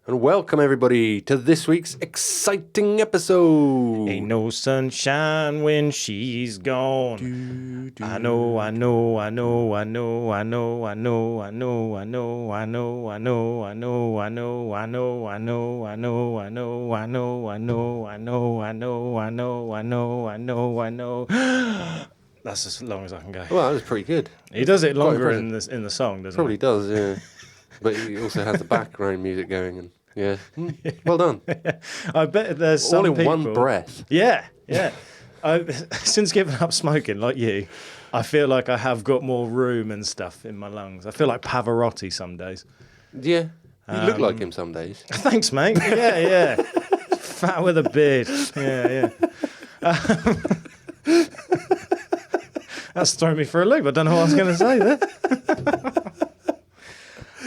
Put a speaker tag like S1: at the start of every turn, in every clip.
S1: And welcome everybody to this week's exciting episode.
S2: Ain't no sunshine when she's gone. I know. That's as long as I can go.
S1: Well, that was pretty good.
S2: He does it longer in the song, doesn't
S1: Probably
S2: he?
S1: does, yeah. But he also has the background music going, and yeah, well done.
S2: I bet there's some
S1: All in
S2: people,
S1: one breath.
S2: Yeah. Since giving up smoking, like you, I feel like I have got more room and stuff in my lungs. I feel like Pavarotti some days.
S1: Yeah, you look like him some days.
S2: Thanks, mate. Yeah. Fat with a beard. Yeah. That's thrown me for a loop. I don't know what I was going to say there.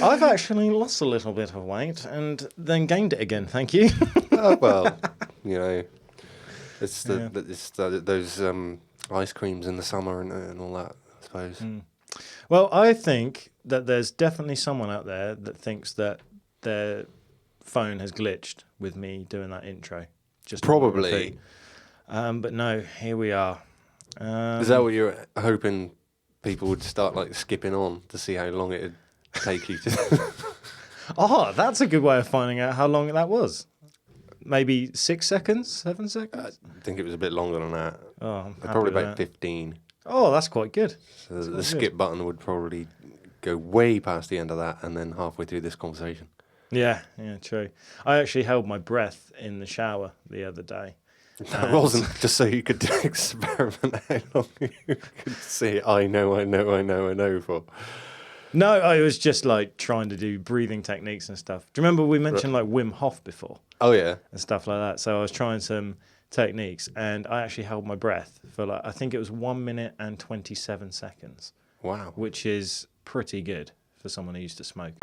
S2: I've actually lost a little bit of weight and then gained it again. Thank you.
S1: Well, you know, it's those ice creams in the summer and all that, I suppose.
S2: Well, I think that there's definitely someone out there that thinks that their phone has glitched with me doing that intro. Just
S1: Probably.
S2: But no, here we are.
S1: Is that what you're hoping people would start like skipping on to see how long it'd take you to?
S2: Oh, that's a good way of finding out how long that was. Maybe 6 seconds, 7 seconds?
S1: I think it was a bit longer than that.
S2: Oh, I'm happy
S1: Probably
S2: with
S1: about
S2: that.
S1: 15.
S2: Oh, that's quite good.
S1: So the skip button would probably go way past the end of that and then halfway through this conversation.
S2: Yeah, true. I actually held my breath in the shower the other day.
S1: That wasn't just so you could experiment how long you could say, I know for.
S2: No, I was just like trying to do breathing techniques and stuff. Do you remember we mentioned like Wim Hof before?
S1: Oh, yeah.
S2: And stuff like that. So I was trying some techniques and I actually held my breath for like, I think it was 1 minute and 27 seconds.
S1: Wow.
S2: Which is pretty good for someone who used to smoke.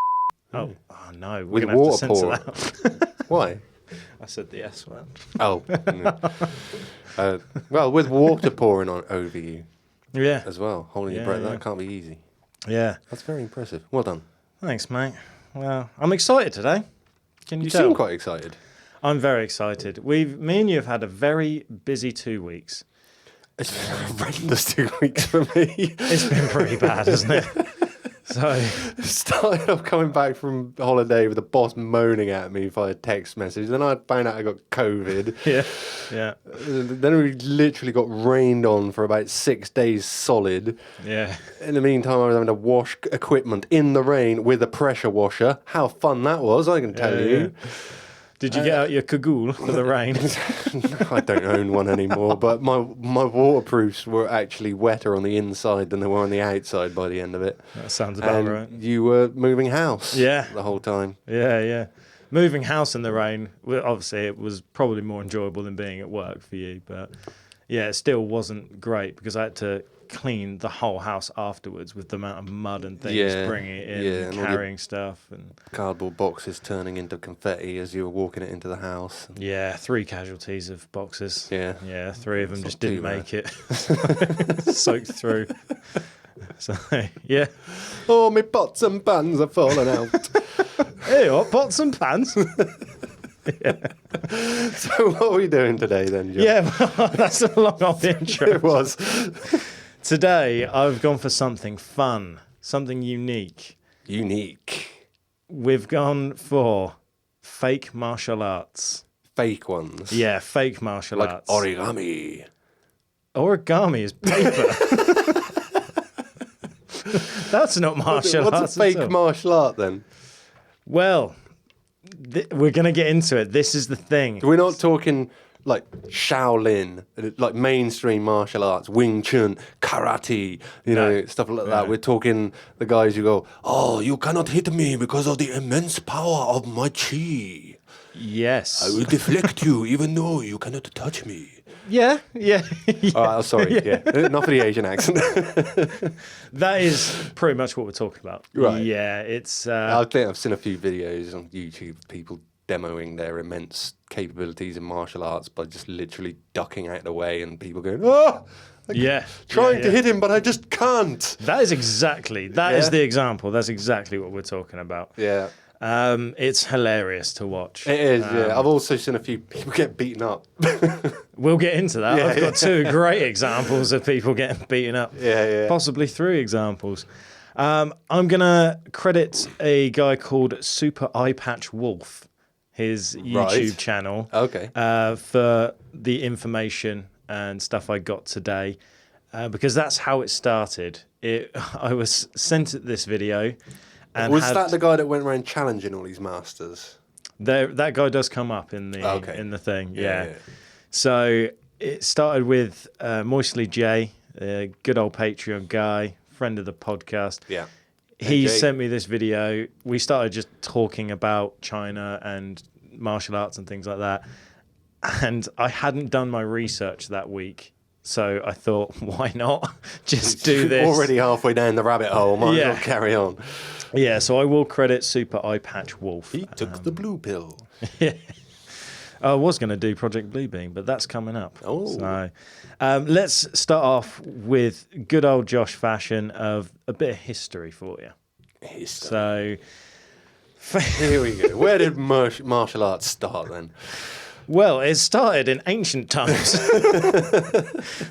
S2: Oh no. We're
S1: With
S2: going to have to
S1: water
S2: censor
S1: pour.
S2: that.
S1: Why?
S2: I said the S word.
S1: Oh. Well, with water pouring on over you
S2: Yeah.
S1: as well, holding your breath, that can't be easy.
S2: Yeah.
S1: That's very impressive. Well done.
S2: Thanks, mate. Well, I'm excited today. Can you
S1: You
S2: tell?
S1: seem quite excited.
S2: I'm very excited. Me and you have had a very busy 2 weeks.
S1: It's been horrendous 2 weeks for me.
S2: It's been pretty bad, hasn't it? So
S1: Started off coming back from holiday with the boss moaning at me via text message. Then I found out I got COVID.
S2: yeah.
S1: Then we literally got rained on for about 6 days solid.
S2: Yeah.
S1: In the meantime, I was having to wash equipment in the rain with a pressure washer. How fun that was, I can tell you.
S2: Did you get out your cagoule for the rain?
S1: I don't own one anymore, but my waterproofs were actually wetter on the inside than they were on the outside by the end of it.
S2: That sounds about
S1: And
S2: right.
S1: you were moving house
S2: Yeah.
S1: the whole time.
S2: Yeah. Moving house in the rain, well, obviously it was probably more enjoyable than being at work for you, but yeah, it still wasn't great because I had to clean the whole house afterwards with the amount of mud and things, bringing it in, and carrying stuff. And
S1: cardboard boxes turning into confetti as you were walking it into the house.
S2: yeah, 3 casualties of boxes.
S1: Yeah.
S2: 3 of them just didn't
S1: too
S2: make it. Soaked through. So, yeah.
S1: Oh, my pots and pans are falling out.
S2: Hey, what, pots and pans?
S1: So what are we doing today then, John?
S2: Yeah, well, that's a long old intro.
S1: It was.
S2: Today, I've gone for something fun, something unique.
S1: Unique.
S2: We've gone for fake martial arts.
S1: Fake ones.
S2: Yeah, fake martial
S1: Like
S2: arts.
S1: origami.
S2: Origami is paper. That's not martial arts.
S1: What's a fake
S2: at all.
S1: martial art then?
S2: Well, we're going to get into it. This is the thing.
S1: We're not talking like Shaolin, like mainstream martial arts, Wing Chun, karate, stuff like that. We're talking the guys who go, oh, you cannot hit me because of the immense power of my chi.
S2: Yes.
S1: I will deflect you even though you cannot touch me.
S2: Yeah.
S1: Oh, sorry, not for the Asian accent.
S2: That is pretty much what we're talking about.
S1: Right.
S2: Yeah, it's...
S1: I think I've seen a few videos on YouTube of people demoing their immense capabilities in martial arts by just literally ducking out of the way and people going, oh! Trying to hit him, but I just can't.
S2: That is exactly, is the example. That's exactly what we're talking about.
S1: Yeah.
S2: It's hilarious to watch.
S1: It is, yeah. I've also seen a few people get beaten up.
S2: We'll get into that.
S1: Yeah,
S2: I've got 2 great examples of people getting beaten up.
S1: Yeah.
S2: Possibly 3 examples. I'm going to credit a guy called Super Eye Patch Wolf, his YouTube channel,
S1: Okay.
S2: for the information and stuff I got today, because that's how it started. I was sent this video. And
S1: was that the guy that went around challenging all these masters?
S2: That guy does come up in the thing, yeah. So it started with Moistly J, a good old Patreon guy, friend of the podcast.
S1: Yeah.
S2: He sent me this video. We started just talking about China and martial arts and things like that. And I hadn't done my research that week. So I thought, why not just do this?
S1: Already halfway down the rabbit hole, might as well carry on.
S2: Yeah, so I will credit Super Eye Patch Wolf.
S1: He took the blue pill.
S2: Yeah. I was going to do Project Bluebeam, but that's coming up.
S1: Oh.
S2: So let's start off with good old Josh fashion of a bit of history for you.
S1: History.
S2: So
S1: here we go. Where did martial arts start then?
S2: Well, it started in ancient times,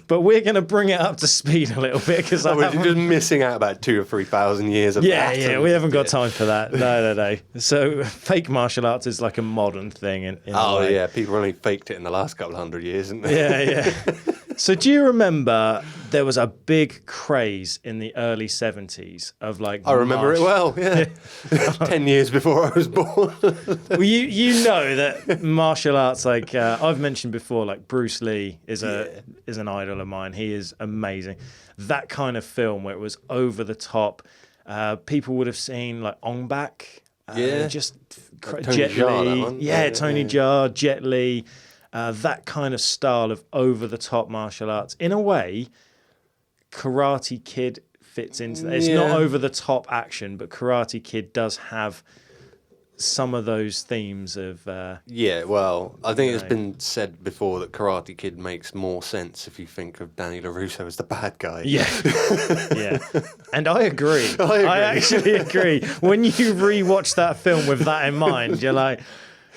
S2: but we're going to bring it up to speed a little bit because
S1: we're just missing out about 2,000 or 3,000 years of that.
S2: Yeah, we haven't got time for that. No. So fake martial arts is like a modern thing. In a way.
S1: Yeah, people only faked it in the last couple of 100 years, haven't they?
S2: Yeah. So do you remember there was a big craze in the early 70s of like...
S1: I remember it well, yeah. 10 years before I was born.
S2: Well, you know that martial arts, like I've mentioned before, like Bruce Lee is an idol of mine. He is amazing. That kind of film where it was over the top. People would have seen like Ong Bak. Just
S1: like
S2: Jet
S1: Jia,
S2: Li. Tony Jaa, Jet Li. That kind of style of over-the-top martial arts. In a way, Karate Kid fits into that. It's not over-the-top action, but Karate Kid does have some of those themes of...
S1: well, I think it's been said before that Karate Kid makes more sense if you think of Danny LaRusso as the bad guy.
S2: Yeah. And I agree. I actually agree. When you rewatch that film with that in mind, you're like...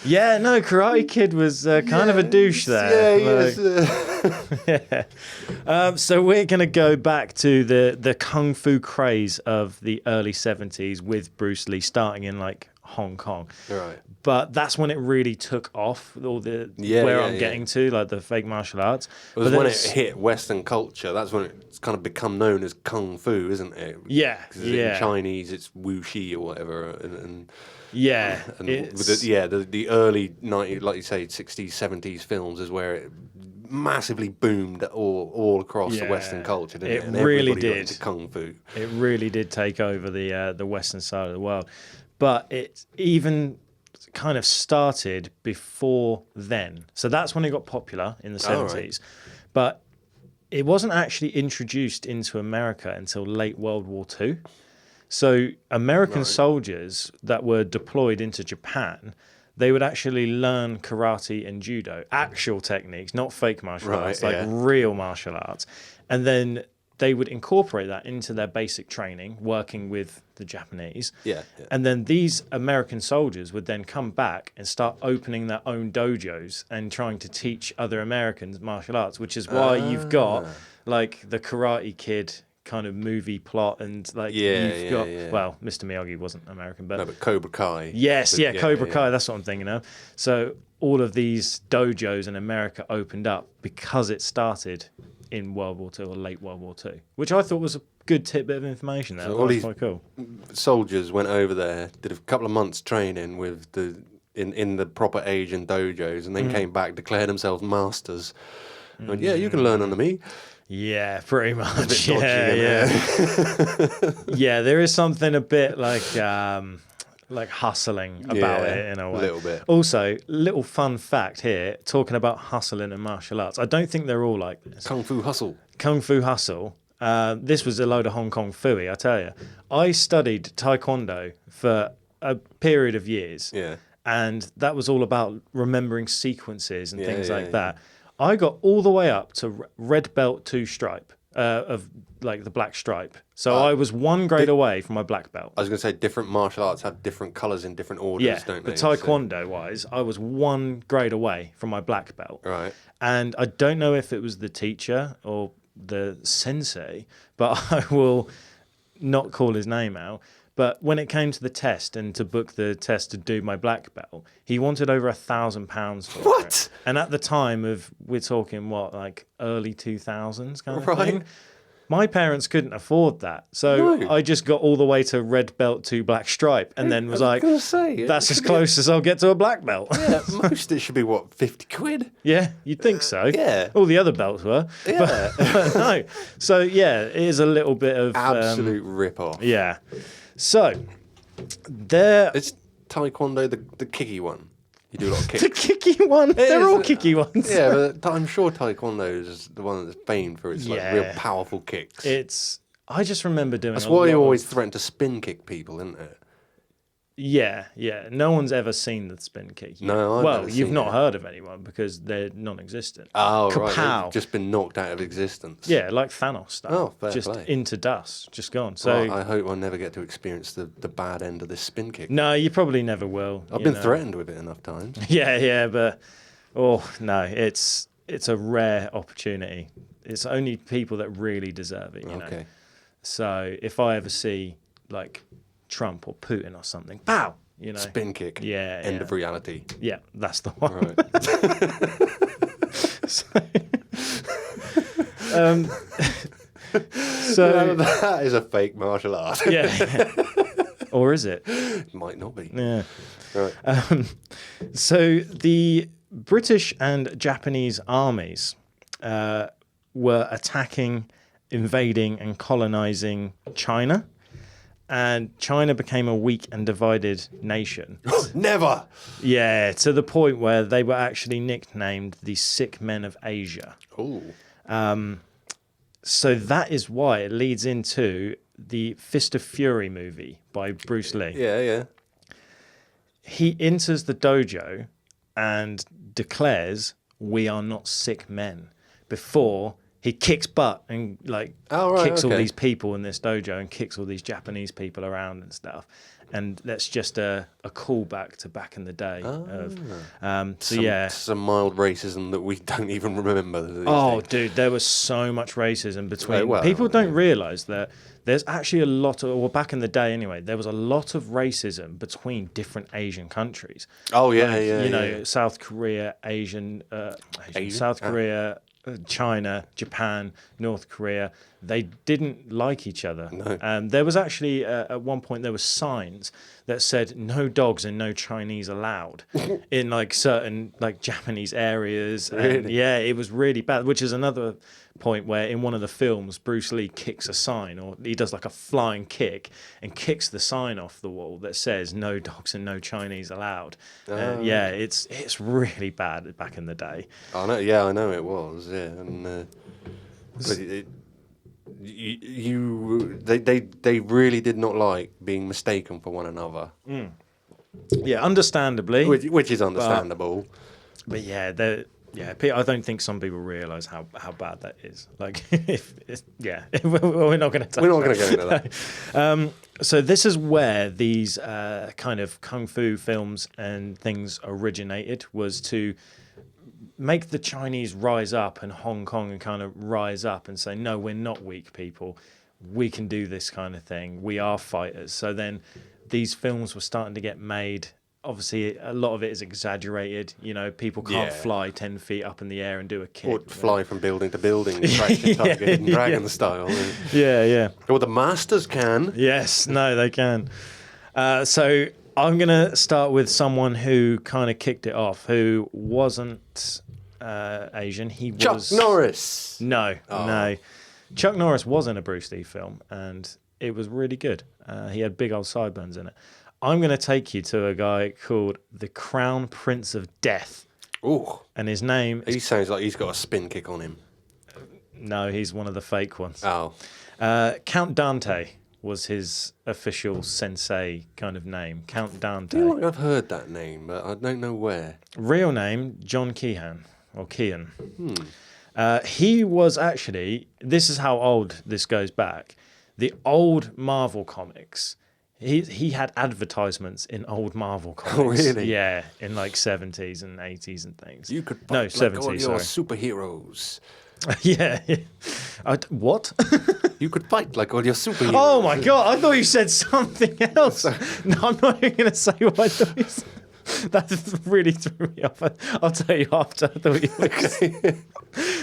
S2: Yeah, no, Karate Kid was kind of a douche there. So we're going to go back to the kung fu craze of the early 70s with Bruce Lee starting in like Hong Kong.
S1: Right.
S2: But that's when it really took off, all the where I'm getting to, like the fake martial arts.
S1: It was when it hit Western culture. That's when it's kind of become known as kung fu, isn't it?
S2: Yeah.
S1: In Chinese, it's wuxi or whatever. And the early 90s, like you say, 60s, 70s films is where it massively boomed all across the Western culture, didn't it?
S2: It really did.
S1: Got into kung fu.
S2: It really did take over the Western side of the world. But it even kind of started before then. So that's when it got popular in the 70s. Right. But it wasn't actually introduced into America until late World War II. So American soldiers that were deployed into Japan, they would actually learn karate and judo, actual techniques, not fake martial arts, like real martial arts. And then they would incorporate that into their basic training, working with the Japanese. And then these American soldiers would then come back and start opening their own dojos and trying to teach other Americans martial arts, which is why you've got like the Karate Kid kind of movie plot, and like you've got well, Mr. Miyagi wasn't American, but
S1: Cobra Kai.
S2: Cobra Kai, that's what I'm thinking of. So all of these dojos in America opened up because it started in World War II or late World War II, which I thought was a good tidbit of information there. So all these quite cool.
S1: Soldiers went over there, did a couple of months training with in the proper Asian dojos, and then came back, declared themselves masters. Went, you can learn under me.
S2: Yeah, pretty much. Yeah. Yeah, there is something a bit like hustling about it in a way.
S1: A little bit.
S2: Also, little fun fact here, talking about hustling and martial arts. I don't think they're all like this.
S1: Kung Fu Hustle.
S2: This was a load of Hong Kong phooey, I tell you. I studied Taekwondo for a period of years.
S1: Yeah.
S2: And that was all about remembering sequences and things like that. I got all the way up to red belt 2 stripe of like the black stripe. So I was one grade away from my black belt.
S1: I was going to say different martial arts have different colours in different orders, don't they?
S2: But Taekwondo-wise, I was one grade away from my black belt.
S1: Right.
S2: And I don't know if it was the teacher or the sensei, but I will not call his name out. But when it came to the test and to book the test to do my black belt, he wanted over £1,000 for
S1: What?
S2: it. And at the time we're talking like early 2000s kind of thing. My parents couldn't afford that. So I just got all the way to red belt to black stripe and then was like, that's as close as I'll get to a black belt.
S1: Yeah, most it should be, 50 quid?
S2: Yeah, you'd think so.
S1: Yeah.
S2: All the other belts were.
S1: Yeah.
S2: But no. So, yeah, it is a little bit of...
S1: Absolute rip-off.
S2: Yeah. So, there...
S1: It's Taekwondo the kicky one. You do a lot of kicks.
S2: The kicky one? They're all kicky ones.
S1: Yeah, but I'm sure Taekwondo is the one that's famed for its real powerful kicks.
S2: I just remember doing
S1: That's why you always threaten to spin kick people, isn't it?
S2: Yeah. No one's ever seen the spin kick.
S1: No, I've never
S2: you've
S1: seen
S2: not
S1: it.
S2: heard of anyone because they're non-existent.
S1: Oh,
S2: Kapow.
S1: right. They've just been knocked out of existence.
S2: Yeah, like Thanos stuff.
S1: Oh, fair
S2: just
S1: play.
S2: into dust, just gone. So
S1: Well, I hope I never get to experience the bad end of this spin kick.
S2: no, you probably never will.
S1: I've been threatened with it enough times.
S2: Yeah, but no, it's a rare opportunity. It's only people that really deserve it, you know. So if I ever see like Trump or Putin or something, pow, you know.
S1: Spin kick.
S2: Yeah.
S1: End of reality.
S2: Yeah, that's the one.
S1: Right.
S2: So
S1: that is a fake martial art.
S2: yeah. Or is it?
S1: It might not be.
S2: Yeah.
S1: Right.
S2: So the British and Japanese armies were attacking, invading, and colonizing China. And China became a weak and divided nation.
S1: Never.
S2: Yeah, to the point where they were actually nicknamed the Sick Men of Asia.
S1: Oh.
S2: So that is why it leads into the Fist of Fury movie by Bruce Lee.
S1: Yeah.
S2: He enters the dojo and declares, "We are not sick men," before he kicks butt and kicks all these people in this dojo and kicks all these Japanese people around and stuff. And that's just a callback to back in the day.
S1: Some mild racism that we don't even remember.
S2: Dude, there was so much racism between. People don't realise that there's actually a lot of, well, back in the day anyway, there was a lot of racism between different Asian countries.
S1: Oh, yeah,
S2: You know, South Korea, South Korea, China, Japan, North Korea, they didn't like each other.
S1: No.
S2: There was actually, at one point, there were signs that said no dogs and no Chinese allowed in like certain like Japanese areas.
S1: Really?
S2: And, yeah, it was really bad, which is another point where in one of the films, Bruce Lee kicks a sign, or he does like a flying kick and kicks the sign off the wall that says no dogs and no Chinese allowed. Yeah, it's really bad back in the day.
S1: I know. Yeah, I know it was. Yeah, and they really did not like being mistaken for one another.
S2: Yeah, understandably.
S1: Which is understandable.
S2: But yeah, I don't think some people realise how bad that is. Like, we're not going to.
S1: We're not going to go into that.
S2: So this is where these kind of kung fu films and things originated, was to make the Chinese rise up and Hong Kong and kind of rise up and say, no, we're not weak people. We can do this kind of thing. We are fighters. So then these films were starting to get made. Obviously, a lot of it is exaggerated. You know, people can't fly 10 feet up in the air and do a kick.
S1: Or fly from building to building, practice Tiger Hidden Dragon style.
S2: Yeah.
S1: Well, the masters can.
S2: Yes, no, they can. So I'm going to start with someone who kind of kicked it off, who wasn't Asian. He was
S1: Chuck Norris.
S2: No. Chuck Norris was in a Bruce Lee film, and it was really good. He had big old sideburns in it. I'm going to take you to a guy called the Crown Prince of Death.
S1: Ooh.
S2: And his name...
S1: He sounds like he's got a spin kick on him.
S2: No, he's one of the fake ones.
S1: Oh.
S2: Count Dante was his official sensei kind of name. Count Dante.
S1: I feel like I've heard that name, but I don't know where.
S2: Real name, John Keehan, or Kean. He was actually, this is how old this goes back. The old Marvel comics, he had advertisements in old Marvel comics.
S1: Oh, really?
S2: Yeah, in like 70s and 80s and things.
S1: You could
S2: no,
S1: fight like all
S2: 70s,
S1: your
S2: sorry.
S1: superheroes.
S2: Yeah. What?
S1: You could fight like all your superheroes.
S2: Oh my God, I thought you said something else. No, I'm not even going to say what I thought you said. That really threw me off. I'll tell you after. I thought you were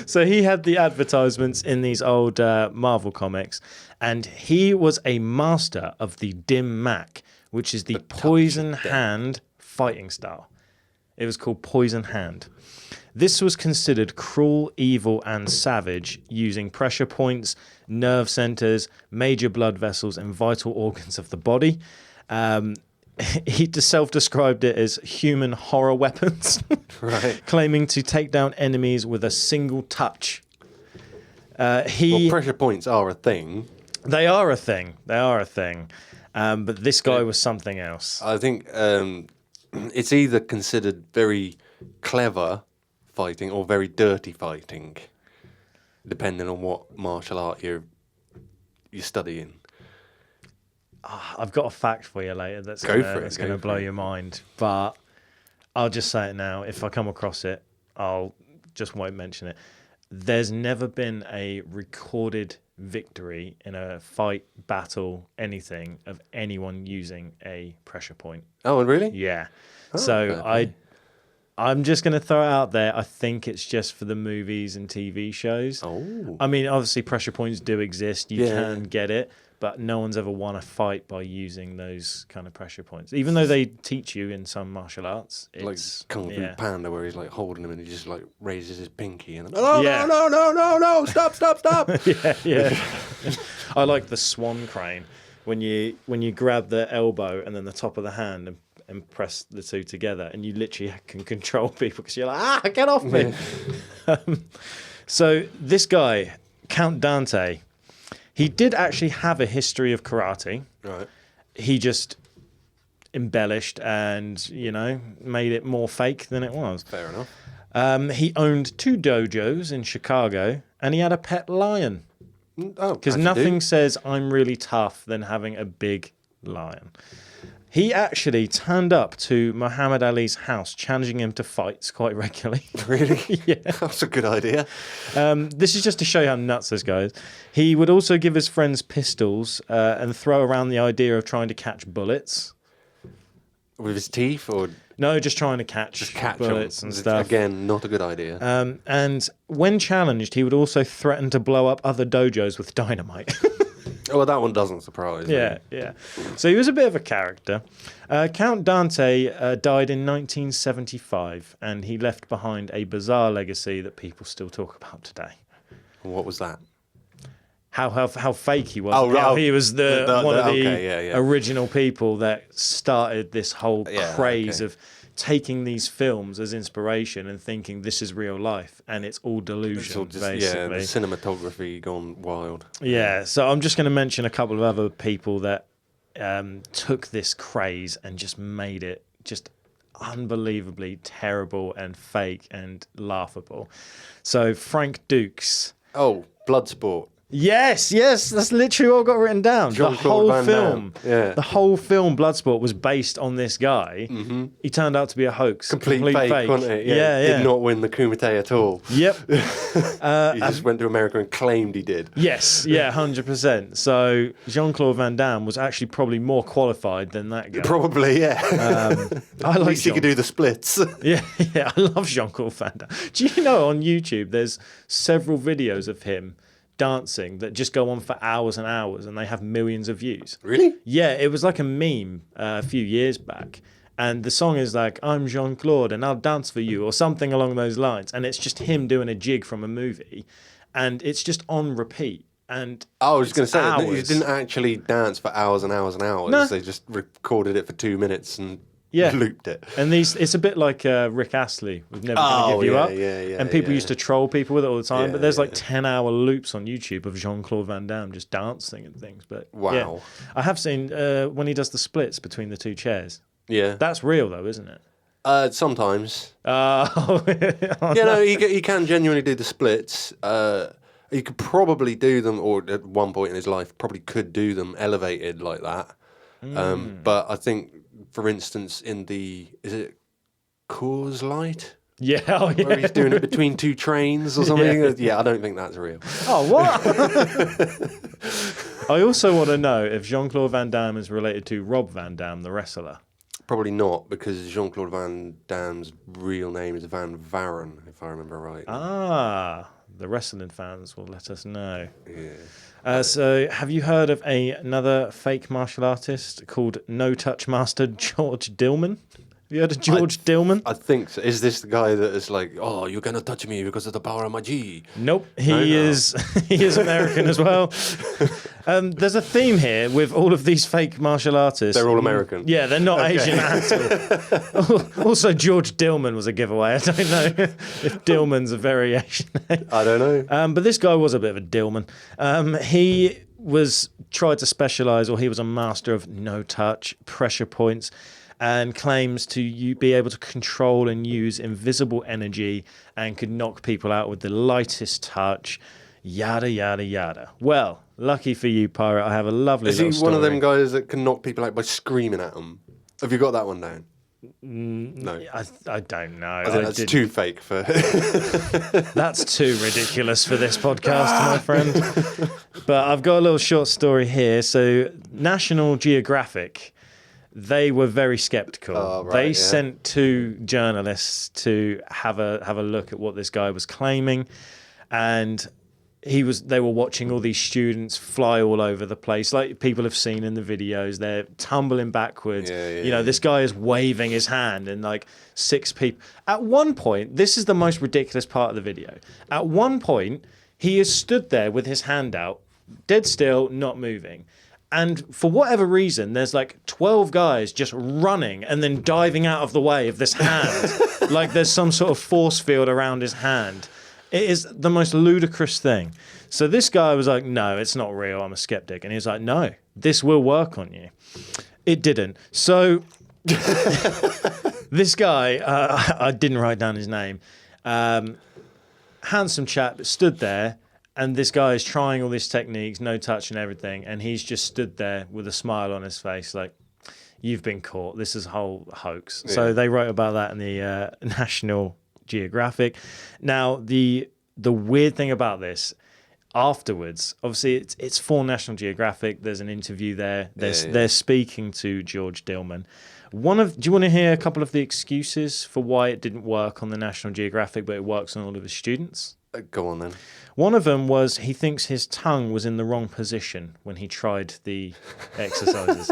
S2: So he had the advertisements in these old Marvel comics, and he was a master of the Dim Mak, which is the poison hand fighting style. It was called Poison Hand. This was considered cruel, evil, and savage, using pressure points, nerve centers, major blood vessels, and vital organs of the body. He self-described it as human horror weapons,
S1: Right.
S2: claiming to take down enemies with a single touch.
S1: Well, pressure points are a thing.
S2: They are a thing. But this guy was something else.
S1: I think it's either considered very clever fighting or very dirty fighting, depending on what martial art you're studying.
S2: I've got a fact for you later that's
S1: Go
S2: going to blow your mind. But I'll just say it now. If I come across it, I'll just won't mention it. There's never been a recorded victory in a fight, battle, anything of anyone using a pressure point.
S1: Oh, really?
S2: Yeah.
S1: Oh,
S2: So
S1: okay.
S2: I'm just going to throw it out there. I think it's just for the movies and TV shows.
S1: Oh.
S2: I mean, obviously, pressure points do exist. You
S1: Yeah.
S2: can get it, but no one's ever won a fight by using those kind of pressure points. Even though they teach you in some martial arts,
S1: Like
S2: it's
S1: Kung Fu
S2: yeah.
S1: Panda, where he's like holding him and he just like raises his pinky and
S2: Yeah.
S1: no, stop.
S2: yeah. I like the swan crane when you grab the elbow and then the top of the hand and press the two together, and you literally can control people because you're like, get off me. So this guy, Count Dante, he did actually have a history of karate.
S1: Right.
S2: He just embellished and, made it more fake than it was.
S1: Fair enough.
S2: He owned 2 dojos in Chicago, and he had a pet lion.
S1: Oh,
S2: Because nothing says I'm really tough than having a big lion. He actually turned up to Muhammad Ali's house, challenging him to fights quite regularly.
S1: Really?
S2: Yeah.
S1: That's a good idea.
S2: This is just to show you how nuts this guy is. He would also give his friends pistols and throw around the idea of trying to catch bullets.
S1: With his teeth or
S2: No, just trying to catch bullets
S1: them.
S2: and stuff.
S1: Again, not a good idea.
S2: And when challenged, he would also threaten to blow up other dojos with dynamite.
S1: Oh, well, that one doesn't surprise me.
S2: Yeah. So he was a bit of a character. Count Dante died in 1975, and he left behind a bizarre legacy that people still talk about today.
S1: What was that?
S2: How fake he was.
S1: Oh,
S2: How
S1: right.
S2: he was one of the
S1: okay, yeah.
S2: original people that started this whole craze of taking these films as inspiration and thinking this is real life, and it's all delusion,
S1: It's all just,
S2: basically.
S1: the cinematography gone wild.
S2: Yeah, so I'm just going to mention a couple of other people that took this craze and just made it just unbelievably terrible and fake and laughable. So Frank Dukes.
S1: Oh, Bloodsport.
S2: Yes, that's literally what I've got written down.
S1: Jean-Claude Van Damme. Yeah.
S2: The whole film, Bloodsport, was based on this guy. Mm-hmm. He turned out to be a hoax.
S1: Complete fake, wasn't it?
S2: Yeah.
S1: Did not win the Kumite at all.
S2: Yep.
S1: He just went to America and claimed he did.
S2: Yes, 100%. So Jean-Claude Van Damme was actually probably more qualified than that guy.
S1: Probably, yeah.
S2: I
S1: At
S2: like
S1: least he could do the splits.
S2: Yeah, I love Jean-Claude Van Damme. Do you know on YouTube there's several videos of him dancing that just go on for hours and hours, and they have millions of views.
S1: Really?
S2: Yeah, it was like a meme a few years back, and the song is like, I'm Jean-Claude and I'll dance for you, or something along those lines, and it's just him doing a jig from a movie, and it's just on repeat. And
S1: I was going to say,
S2: hours.
S1: he didn't actually dance for hours and hours and hours.
S2: No.
S1: They just recorded it for 2 minutes and
S2: Yeah.
S1: looped it.
S2: And it's a bit like Rick Astley with Never Gonna Give You Up. And people used to troll people with it all the time.
S1: Yeah,
S2: but there's like 10-hour loops on YouTube of Jean-Claude Van Damme just dancing and things. But
S1: Wow.
S2: yeah. I have seen when he does the splits between the two chairs.
S1: Yeah.
S2: That's real though, isn't it?
S1: Sometimes.
S2: Oh,
S1: He can genuinely do the splits. He could probably do them, or at one point in his life, probably could do them elevated like that. But I think, for instance, is it Coors Light?
S2: Yeah,
S1: Where he's doing it between two trains or something. Yeah, I don't think that's real.
S2: Oh, what? I also want to know if Jean-Claude Van Damme is related to Rob Van Dam, the wrestler.
S1: Probably not, because Jean-Claude Van Damme's real name is Van Varen, if I remember right.
S2: Ah, the wrestling fans will let us know.
S1: Yeah.
S2: So, have you heard of another fake martial artist called No Touch Master George Dillman? Have you heard of George Dillman?
S1: I think so. Is this the guy that is like, oh, you're gonna touch me because of the power of my G?
S2: Nope, he is American as well. There's a theme here with all of these fake martial artists.
S1: They're all American.
S2: Yeah, they're not Asian at all. Also, George Dillman was a giveaway. I don't know if Dillman's a variation.
S1: I don't know.
S2: But this guy was a bit of a Dillman. He tried to specialise, or he was a master of no touch, pressure points, and claims to be able to control and use invisible energy and could knock people out with the lightest touch, yada, yada, yada. Well, lucky for you, Pirate, I have a lovely little story.
S1: Is he one of them guys that can knock people out by screaming at them? Have you got that one down? No.
S2: I don't know.
S1: That's too fake for...
S2: That's too ridiculous for this podcast, my friend. But I've got a little short story here. So, National Geographic... They were very skeptical.
S1: Oh, right,
S2: they sent 2 journalists to have a look at what this guy was claiming, and they were watching all these students fly all over the place, like people have seen in the videos. They're tumbling backwards. This guy is waving his hand, and like 6 people. At one point, this is the most ridiculous part of the video. At one point, he is stood there with his hand out, dead still, not moving. And for whatever reason, there's like 12 guys just running and then diving out of the way of this hand. Like there's some sort of force field around his hand. It is the most ludicrous thing. So this guy was like, no, it's not real. I'm a skeptic. And he was like, no, this will work on you. It didn't. So this guy, I didn't write down his name, handsome chap, stood there. And this guy is trying all these techniques, no touch and everything, and he's just stood there with a smile on his face, like, you've been caught. This is a whole hoax. Yeah. So they wrote about that in the National Geographic. Now, the weird thing about this, afterwards, obviously it's for National Geographic. There's an interview there. They're speaking to George Dillman. Do you want to hear a couple of the excuses for why it didn't work on the National Geographic, but it works on all of his students?
S1: Go on then.
S2: One of them was he thinks his tongue was in the wrong position when he tried the exercises.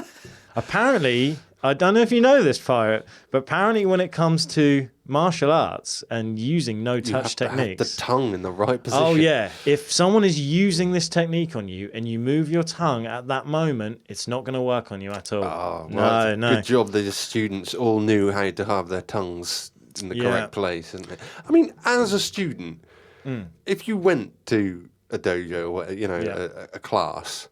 S2: Apparently, I don't know if you know this, Pirate, but apparently when it comes to martial arts and using no-touch techniques...
S1: have the tongue in the right position.
S2: Oh, yeah. If someone is using this technique on you and you move your tongue at that moment, it's not going to work on you at all.
S1: Oh, right. No. Good job the students all knew how to have their tongues in the correct place. Isn't it? I mean, as a student... If you went to a dojo or a class,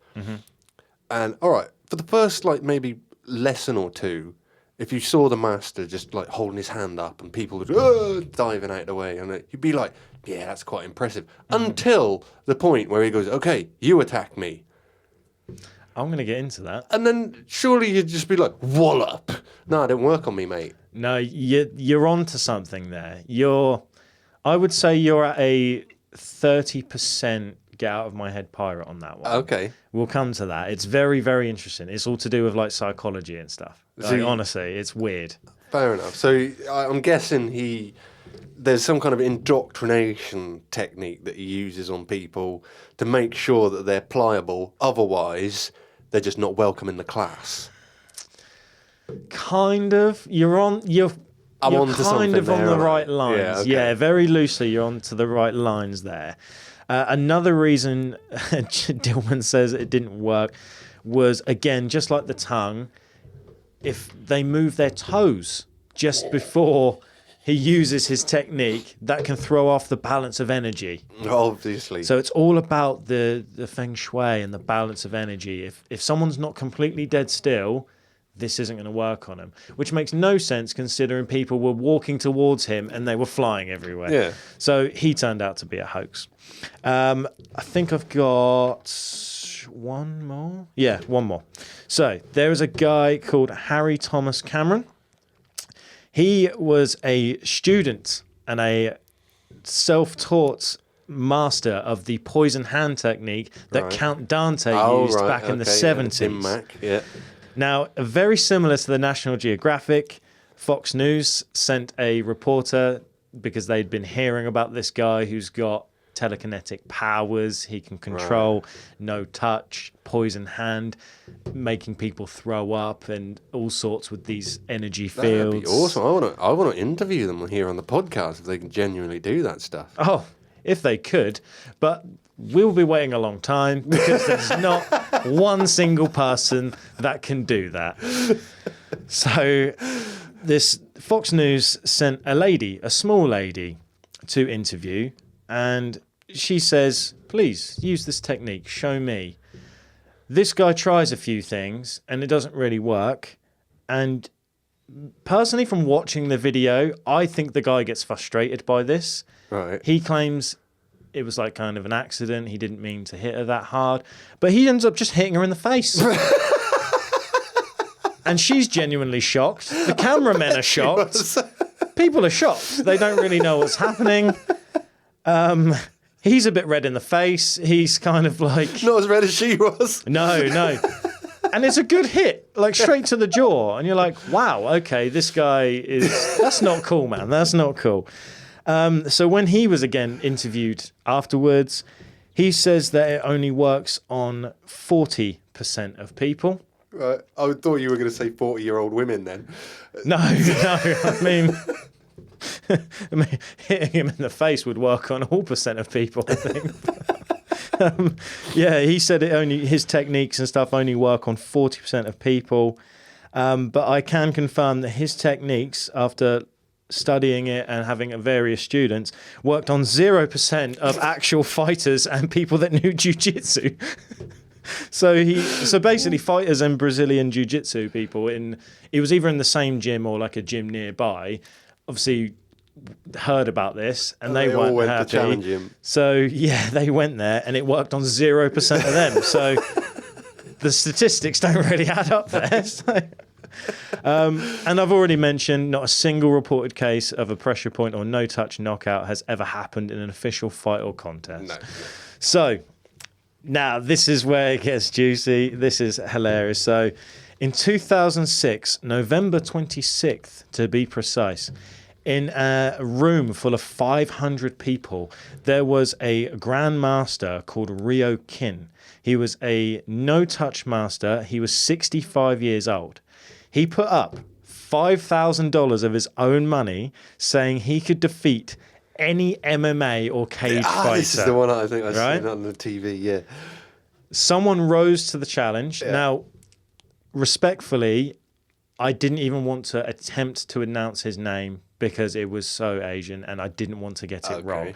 S1: and all right, for the first like maybe lesson or two, if you saw the master just like holding his hand up and people would diving out of the way, and you'd be like, yeah, that's quite impressive. Until the point where he goes, okay, you attack me.
S2: I'm going to get into that.
S1: And then surely you'd just be like, wallop. No, it didn't work on me, mate.
S2: No, you're onto something there. I would say you're at a 30% get out of my head pirate on that one.
S1: Okay.
S2: We'll come to that. It's very, very interesting. It's all to do with like psychology and stuff. Honestly, it's weird.
S1: Fair enough. So I'm guessing there's some kind of indoctrination technique that he uses on people to make sure that they're pliable. Otherwise, they're just not welcome in the class.
S2: Kind of. You're kind of on the right lines.
S1: Yeah, okay.
S2: Yeah, very loosely, you're onto the right lines there. Another reason Dillman says it didn't work was, again, just like the tongue, if they move their toes just before he uses his technique, that can throw off the balance of energy.
S1: Obviously.
S2: So it's all about the feng shui and the balance of energy. If someone's not completely dead still, this isn't going to work on him, which makes no sense considering people were walking towards him and they were flying everywhere.
S1: Yeah.
S2: So he turned out to be a hoax. I think I've got one more. Yeah, one more. So there is a guy called Harry Thomas Cameron. He was a student and a self-taught master of the poison hand technique that Count Dante used back in the 70s.
S1: Tim Mac, yeah.
S2: Now, very similar to the National Geographic, Fox News sent a reporter because they'd been hearing about this guy who's got telekinetic powers. He can control no touch, poison hand, making people throw up and all sorts with these energy fields.
S1: That'd be awesome. I want to interview them here on the podcast if they can genuinely do that stuff.
S2: Oh, if they could, but we'll be waiting a long time because there's not one single person that can do that. So this Fox News sent a small lady, to interview, and she says, please use this technique, show me. This guy tries a few things and it doesn't really work. And personally, from watching the video, I think the guy gets frustrated by this.
S1: Right.
S2: He claims it was like kind of an accident. He didn't mean to hit her that hard, but he ends up just hitting her in the face. And she's genuinely shocked. The cameramen are shocked. People are shocked. They don't really know what's happening. He's a bit red in the face. He's kind of like...
S1: Not as red as she was.
S2: No. And it's a good hit, like straight to the jaw. And you're like, wow, okay, this guy is... That's not cool, man. That's not cool. So when he was again interviewed afterwards, he says that it only works on 40% of people.
S1: Right. I thought you were going to say 40-year-old women then.
S2: No. I mean, hitting him in the face would work on all percent of people, I think. He said his techniques and stuff only work on 40% of people. But I can confirm that his techniques, after studying it and having various students, worked on 0% of actual fighters and people that knew jiu-jitsu. So basically fighters and Brazilian jiu-jitsu people it was either in the same gym or like a gym nearby, obviously heard about this and they weren't
S1: went
S2: happy.
S1: to challenge him.
S2: So yeah, they went there and it worked on 0% of them. So the statistics don't really add up there. So. And I've already mentioned not a single reported case of a pressure point or no touch knockout has ever happened in an official fight or contest.
S1: No.
S2: So now this is where it gets juicy. This is hilarious. So in 2006, November 26th to be precise, in a room full of 500 people, there was a grandmaster called Rio Kin. He was a no-touch master. He was 65 years old. He put up $5,000 of his own money saying he could defeat any MMA or cage fighter.
S1: This is the one I think I've seen on the TV, yeah.
S2: Someone rose to the challenge. Yeah. Now, respectfully, I didn't even want to attempt to announce his name because it was so Asian and I didn't want to get it wrong.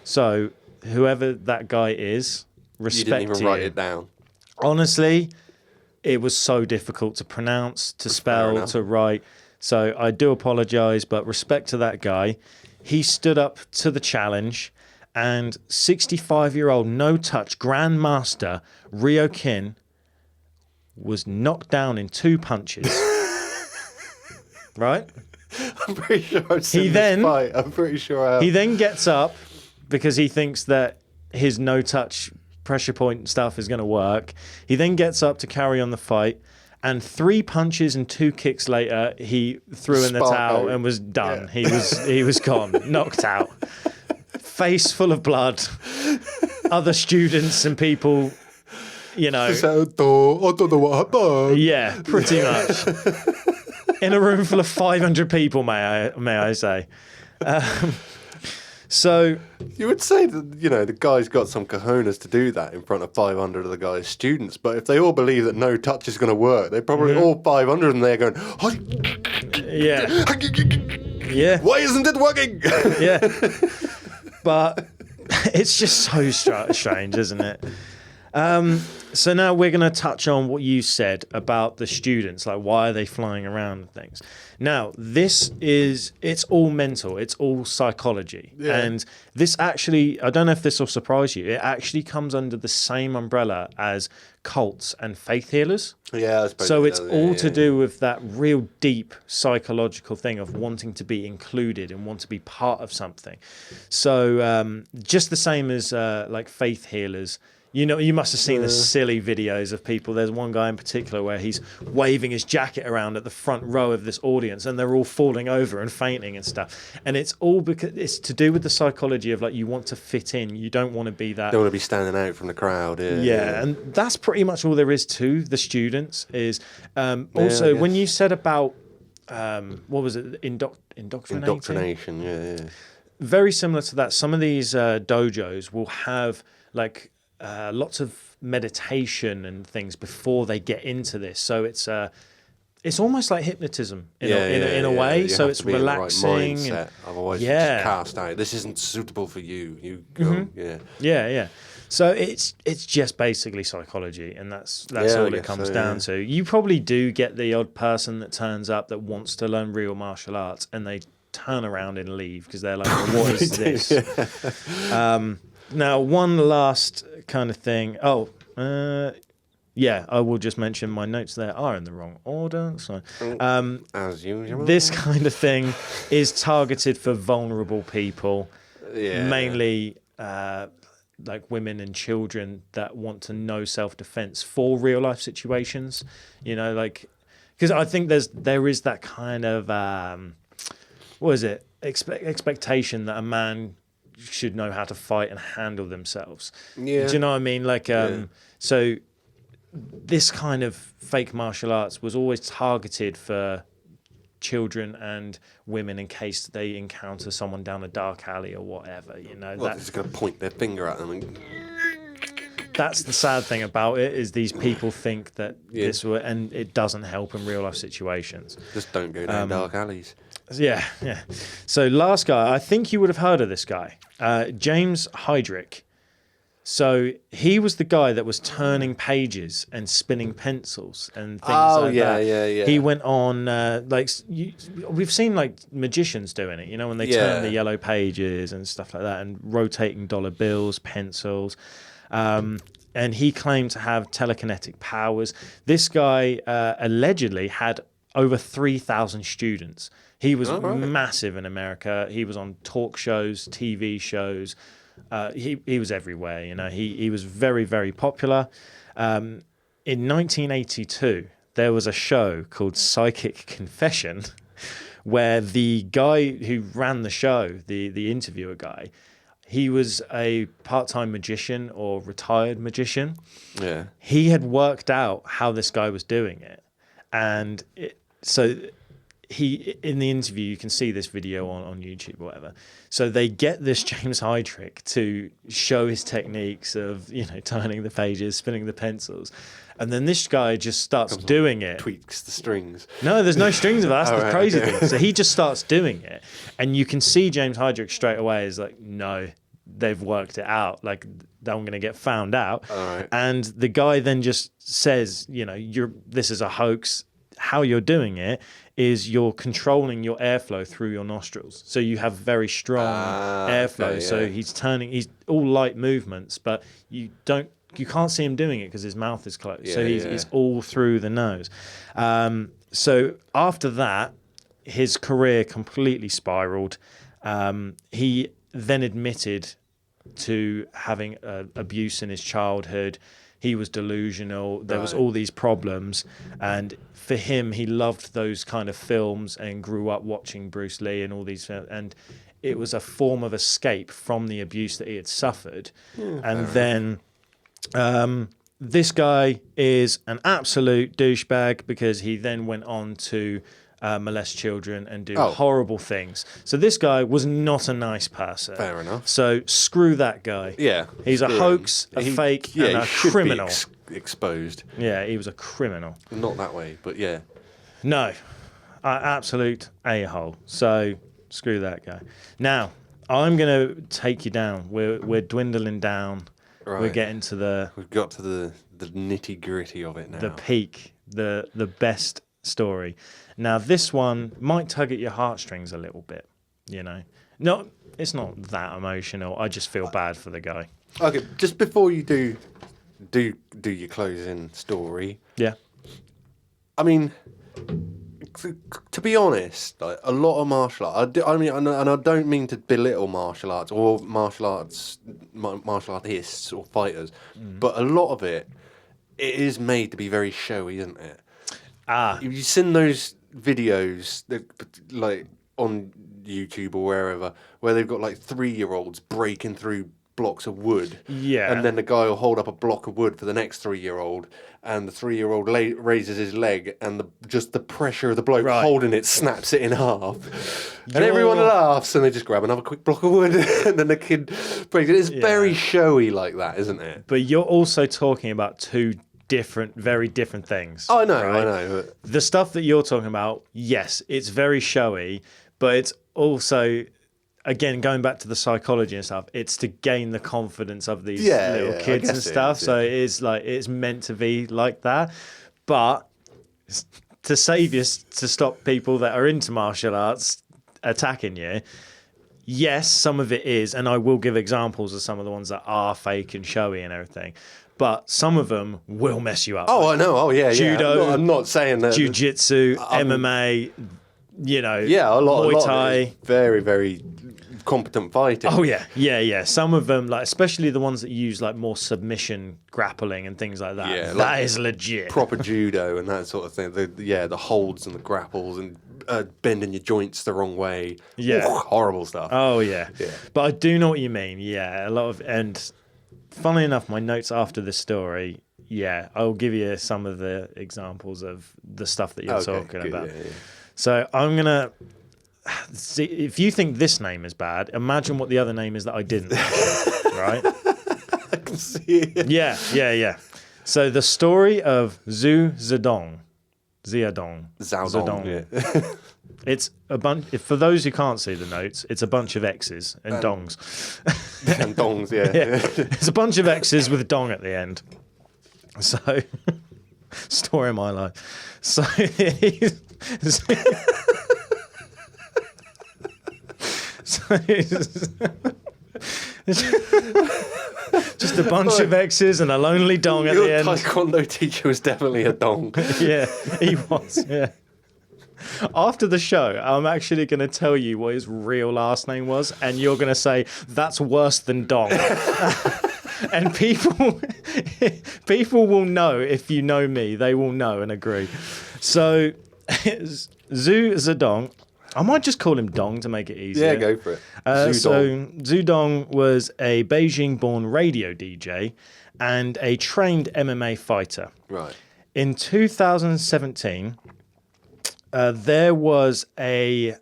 S2: So, whoever that guy is, respect to you.
S1: You didn't even write it down.
S2: Honestly, it was so difficult to pronounce, to spell, to write. So I do apologize, but respect to that guy. He stood up to the challenge, and 65-year-old no-touch grandmaster Rio Kin was knocked down in 2 punches. Right?
S1: I'm pretty sure I've seen this fight. I'm pretty sure I have.
S2: He then gets up because he thinks that his no-touch pressure point stuff is going to work. He then gets up to carry on the fight, and 3 punches and 2 kicks later, he threw in the towel and was done. Yeah. He was gone, knocked out. Face full of blood. Other students and people, you know.
S1: I don't know what happened.
S2: Yeah, pretty much. In a room full of 500 people, may I say. So
S1: you would say that, the guy's got some cojones to do that in front of 500 of the guy's students, but if they all believe that no touch is going to work, they probably all 500 of them there going,
S2: yeah.
S1: Why isn't it working?
S2: Yeah. But it's just so strange, isn't it? So now we're going to touch on what you said about the students, like why are they flying around and things. Now, it's all mental, it's all psychology.
S1: Yeah.
S2: And this actually, I don't know if this will surprise you, it actually comes under the same umbrella as cults and faith healers.
S1: Yeah, I suppose
S2: So
S1: it
S2: it's
S1: does,
S2: all
S1: yeah,
S2: to
S1: yeah.
S2: do with that real deep psychological thing of wanting to be included and want to be part of something. So just the same as like faith healers. You know, you must have seen the silly videos of people. There's one guy in particular where he's waving his jacket around at the front row of this audience and they're all falling over and fainting and stuff. And it's all because it's to do with the psychology of like you want to fit in. You don't want to be that.
S1: Don't want to be standing out from the crowd.
S2: Yeah, and that's pretty much all there is to the students is also when you said about what was it,
S1: Indoctrination, yeah.
S2: very similar to that. Some of these dojos will have like lots of meditation and things before they get into this, so it's almost like hypnotism in a way.
S1: You
S2: so
S1: have
S2: it's
S1: to be in the right
S2: relaxing.
S1: mindset, otherwise you're just cast out. This isn't suitable for you. You go,
S2: Yeah. So it's just basically psychology, and that's all it comes down to. You probably do get the odd person that turns up that wants to learn real martial arts, and they turn around and leave because they're like, well, "What is this?" Now, one last kind of thing. I will just mention my notes there are in the wrong order. So,
S1: as usual,
S2: this kind of thing is targeted for vulnerable people, mainly like women and children that want to know self-defense for real life situations. You know, like because I think there is that kind of expectation that a man should know how to fight and handle themselves.
S1: Yeah.
S2: Do you know what I mean? Like, so this kind of fake martial arts was always targeted for children and women in case they encounter someone down a dark alley or whatever, you know.
S1: Well, they're just going to point their finger at them and...
S2: That's the sad thing about it, is these people think that and it doesn't help in real life situations.
S1: Just don't go down dark alleys.
S2: Yeah. So last guy, I think you would have heard of this guy, James Heydrich. So he was the guy that was turning pages and spinning pencils and things like that.
S1: Yeah.
S2: He went on, we've seen like magicians doing it, you know, when they turn the yellow pages and stuff like that, and rotating dollar bills, pencils. And he claimed to have telekinetic powers. This guy allegedly had over 3,000 students. He was massive in America. He was on talk shows, TV shows. He was everywhere, you know. He was very, very popular. In 1982, there was a show called Psychic Confession where the guy who ran the show, the interviewer guy, he was a part-time magician or retired magician.
S1: Yeah.
S2: He had worked out how this guy was doing it. And in the interview, you can see this video on YouTube or whatever. So they get this James Heydrich to show his techniques of, you know, turning the pages, spinning the pencils. And then this guy just starts doing it.
S1: Tweaks the strings.
S2: No, there's no strings of that. That's the crazy thing. So he just starts doing it. And you can see James Heydrich straight away is like, no, they've worked it out. Like, I'm going to get found out. And the guy then just says, you know, this is a hoax. How you're doing it is you're controlling your airflow through your nostrils. So you have very strong airflow. Okay, so he's all light movements, but you can't see him doing it because his mouth is closed. So he's all through the nose. So after that, his career completely spiraled. He then admitted to having abuse in his childhood. He was delusional. There was all these problems. And for him, he loved those kind of films and grew up watching Bruce Lee and all these. And it was a form of escape from the abuse that he had suffered. And then this guy is an absolute douchebag because he then went on to molest children and do horrible things. So this guy was not a nice person.
S1: Fair enough.
S2: So screw that guy.
S1: Yeah.
S2: He's a hoax, a fake, and a criminal.
S1: Exposed.
S2: Yeah, he was a criminal.
S1: Not that way, but yeah.
S2: No. Absolute a-hole. So screw that guy. Now, I'm going to take you down. We're dwindling down. Right. We're getting to the...
S1: We've got to the nitty gritty of it now.
S2: The peak, the best story. Now this one might tug at your heartstrings a little bit, you know. No, it's not that emotional. I just feel bad for the guy.
S1: Okay, just before you do your closing story.
S2: Yeah.
S1: I mean, to be honest, like, a lot of martial art. I don't mean to belittle martial arts or martial artists or fighters, but a lot of it is made to be very showy, isn't it? You've seen those videos that, like, on YouTube or wherever, where they've got like 3-year-olds breaking through blocks of wood.
S2: Yeah.
S1: And then the guy will hold up a block of wood for the next 3-year-old, and the 3-year-old raises his leg, and just the pressure of the bloke holding it snaps it in half. And everyone laughs, and they just grab another quick block of wood, and then the kid breaks it. It's very showy like that, isn't it?
S2: But you're also talking about two very different things.
S1: I know,
S2: right?
S1: I know. But...
S2: The stuff that you're talking about, yes, it's very showy, but it's also, again, going back to the psychology and stuff, it's to gain the confidence of these little kids and stuff. So it is like, it's meant to be like that. But to stop people that are into martial arts attacking you, yes, some of it is, and I will give examples of some of the ones that are fake and showy and everything. But some of them will mess you up.
S1: Oh, I know. Oh, yeah,
S2: Judo.
S1: I'm not saying that.
S2: Jiu-jitsu, MMA, you know,
S1: a lot
S2: Muay
S1: of
S2: Thai.
S1: it is very, very competent fighting.
S2: Oh, yeah. Some of them, like especially the ones that use like more submission grappling and things like that.
S1: Yeah,
S2: that
S1: like
S2: is legit.
S1: Proper judo and that sort of thing. The holds and the grapples and bending your joints the wrong way.
S2: Yeah.
S1: Horrible stuff.
S2: Oh, yeah. But I do know what you mean. Yeah, a lot of... And funnily enough, my notes after this story, I'll give you some of the examples of the stuff that you're talking about. Yeah. So I'm going to... See, if you think this name is bad, imagine what the other name is that I didn't. Right?
S1: I can see it.
S2: Yeah. So the story of Zedong.
S1: Zedong. Yeah.
S2: It's a bunch. For those who can't see the notes, it's a bunch of X's and dongs.
S1: And dongs, yeah.
S2: It's a bunch of X's with a dong at the end. So, story of my life. So, just a bunch of X's and a lonely dong at the end.
S1: Your taekwondo teacher was definitely a dong.
S2: Yeah, he was. Yeah. After the show, I'm actually going to tell you what his real last name was, and you're going to say, that's worse than Dong. And people will know, if you know me, they will know and agree. So, Zedong, I might just call him Dong to make it easier.
S1: Yeah, go for it.
S2: So, Zedong was a Beijing-born radio DJ and a trained MMA fighter.
S1: Right.
S2: In 2017... there was they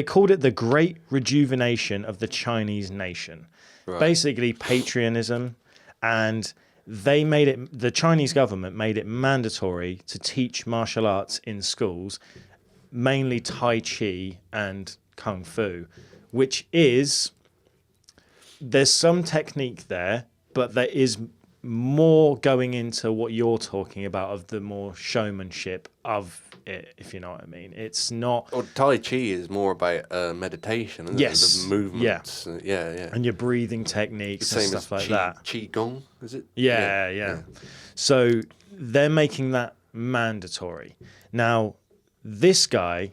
S2: called it the Great Rejuvenation of the Chinese nation. Right. Basically patriotism, and the Chinese government made it mandatory to teach martial arts in schools, mainly Tai Chi and Kung Fu, which there's some technique there, but there is more going into what you're talking about of the more showmanship of it, if you know what I mean. It's not...
S1: Well, Tai Chi is more about meditation, isn't it? The movements. Yeah.
S2: And your breathing techniques and stuff like that.
S1: Qigong, is it?
S2: Yeah. So they're making that mandatory. Now, this guy,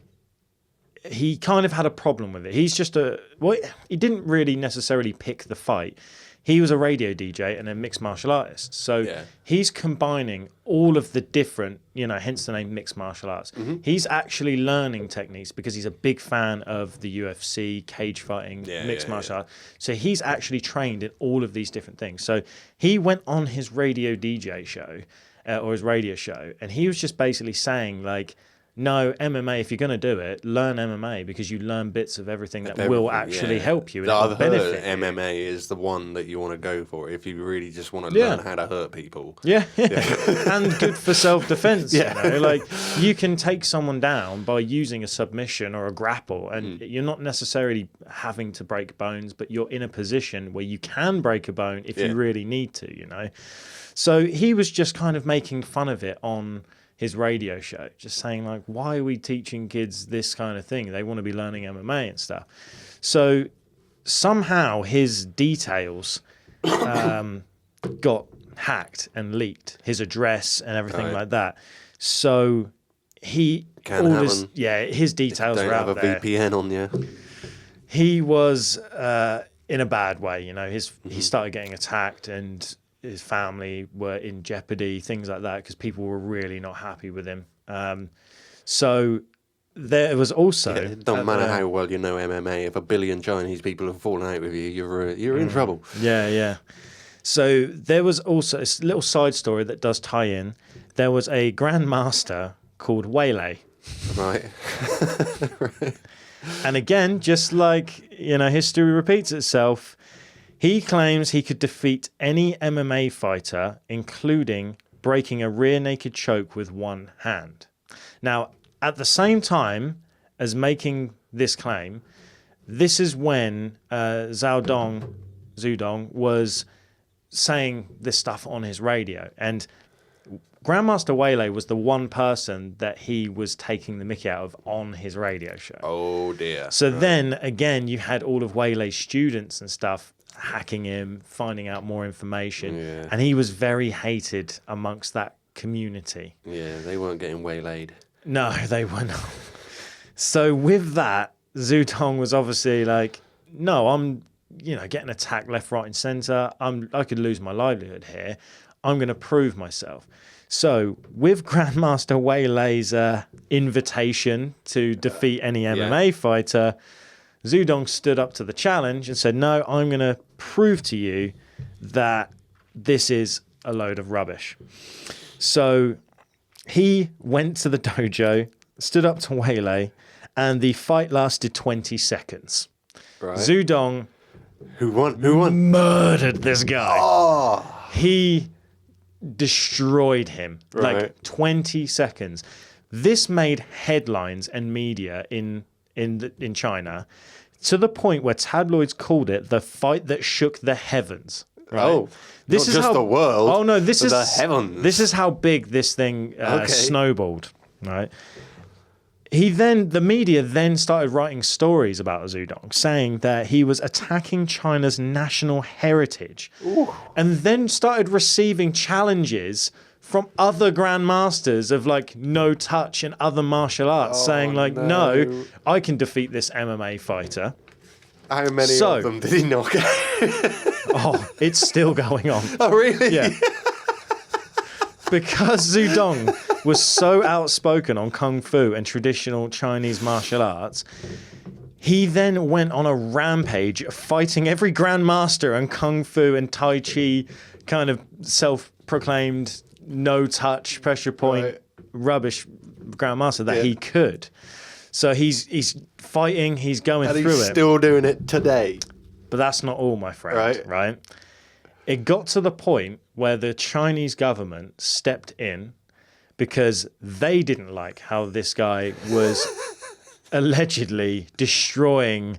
S2: he kind of had a problem with it. He's just he didn't really necessarily pick the fight. He was a radio DJ and a mixed martial artist. So he's combining all of the different, hence the name mixed martial arts. Mm-hmm. He's actually learning techniques because he's a big fan of the UFC, cage fighting, mixed martial arts. So he's actually trained in all of these different things. So he went on his radio DJ show or his radio show, and he was just basically saying, like, no, MMA, if you're going to do it, learn MMA because you learn bits of everything that will actually help you. And
S1: I've heard
S2: benefit
S1: MMA is the one that you want to go for if you really just want to learn how to hurt people.
S2: Yeah. And good for self-defense. You know? Like, you can take someone down by using a submission or a grapple, and you're not necessarily having to break bones, but you're in a position where you can break a bone if you really need to, you know. So he was just kind of making fun of it on his radio show, just saying, like, why are we teaching kids this kind of thing? They want to be learning MMA and stuff. So somehow his details got hacked and leaked, his address and everything like that. So his details
S1: Don't
S2: were out
S1: have a
S2: there.
S1: VPN on you.
S2: He was in a bad way, you know. He started getting attacked, and his family were in jeopardy, things like that, because people were really not happy with him. So there was also...
S1: it don't matter how well you know MMA. If 1 billion Chinese people have fallen out with you, you're in trouble.
S2: Yeah. So there was also a little side story that does tie in. There was a grandmaster called Waylay.
S1: Right.
S2: Right. And again, just like, you know, history repeats itself, he claims he could defeat any MMA fighter, including breaking a rear naked choke with one hand. Now, at the same time as making this claim, this is when Zudong was saying this stuff on his radio. And Grandmaster Waylay was the one person that he was taking the mickey out of on his radio show.
S1: Oh, dear.
S2: So then, again, you had all of Waylay's students and stuff hacking him, finding out more information.
S1: Yeah.
S2: And he was very hated amongst that community.
S1: Yeah, they weren't getting waylaid.
S2: No, they were not. So with that, Zudong was obviously like, no, I'm, you know, getting attacked left, right, and centre. I could lose my livelihood here. I'm going to prove myself. So with Grandmaster Waylay's invitation to defeat any MMA fighter, Zudong stood up to the challenge and said, no, I'm going to prove to you that this is a load of rubbish. So he went to the dojo, stood up to Waylay, and the fight lasted 20 seconds.
S1: Right.
S2: Zudong...
S1: Who won?
S2: Murdered this guy.
S1: Oh.
S2: He destroyed him.
S1: Right.
S2: Like 20 seconds. This made headlines and media in China to the point where tabloids called it the fight that shook the heavens. Right?
S1: Oh,
S2: this
S1: not
S2: is
S1: just
S2: how,
S1: the world.
S2: Oh no, this is
S1: the heavens.
S2: This is how big this thing snowballed. Right. The media then started writing stories about Zudong, saying that he was attacking China's national heritage, and then started receiving challenges from other grandmasters of like no touch and other martial arts, saying like, no, I can defeat this MMA fighter.
S1: How many of them did he knock out?
S2: Oh, it's still going on.
S1: Oh, really?
S2: Yeah. Because Zudong was so outspoken on Kung Fu and traditional Chinese martial arts, he then went on a rampage fighting every grandmaster and Kung Fu and Tai Chi kind of self-proclaimed no-touch, pressure point, rubbish grandmaster that he could. So he's fighting, he's going through it.
S1: And he's still doing it today.
S2: But that's not all, my friend, right? It got to the point where the Chinese government stepped in because they didn't like how this guy was allegedly destroying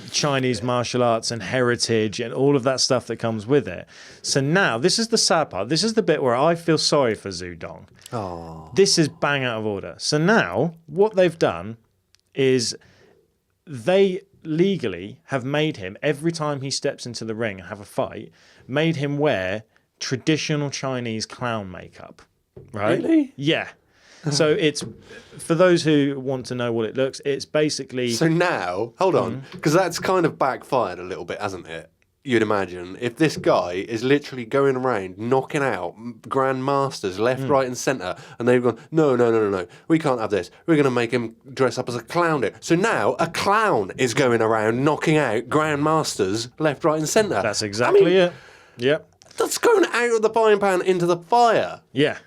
S2: Chinese martial arts and heritage and all of that stuff that comes with it. So now, this is the sad part. This is the bit where I feel sorry for Zudong.
S1: Oh.
S2: This is bang out of order. So now, what they've done is they legally have made him, every time he steps into the ring and have a fight, made him wear traditional Chinese clown makeup. Right?
S1: Really?
S2: Yeah. So it's, for those who want to know what it looks, it's basically...
S1: So now, hold on, because that's kind of backfired a little bit, hasn't it? You'd imagine. If this guy is literally going around knocking out grandmasters left, right and centre, and they've gone, no, we can't have this. We're going to make him dress up as a clown. So now a clown is going around knocking out grandmasters left, right and centre.
S2: That's exactly it. Yep.
S1: That's going out of the frying pan into the fire.
S2: Yeah.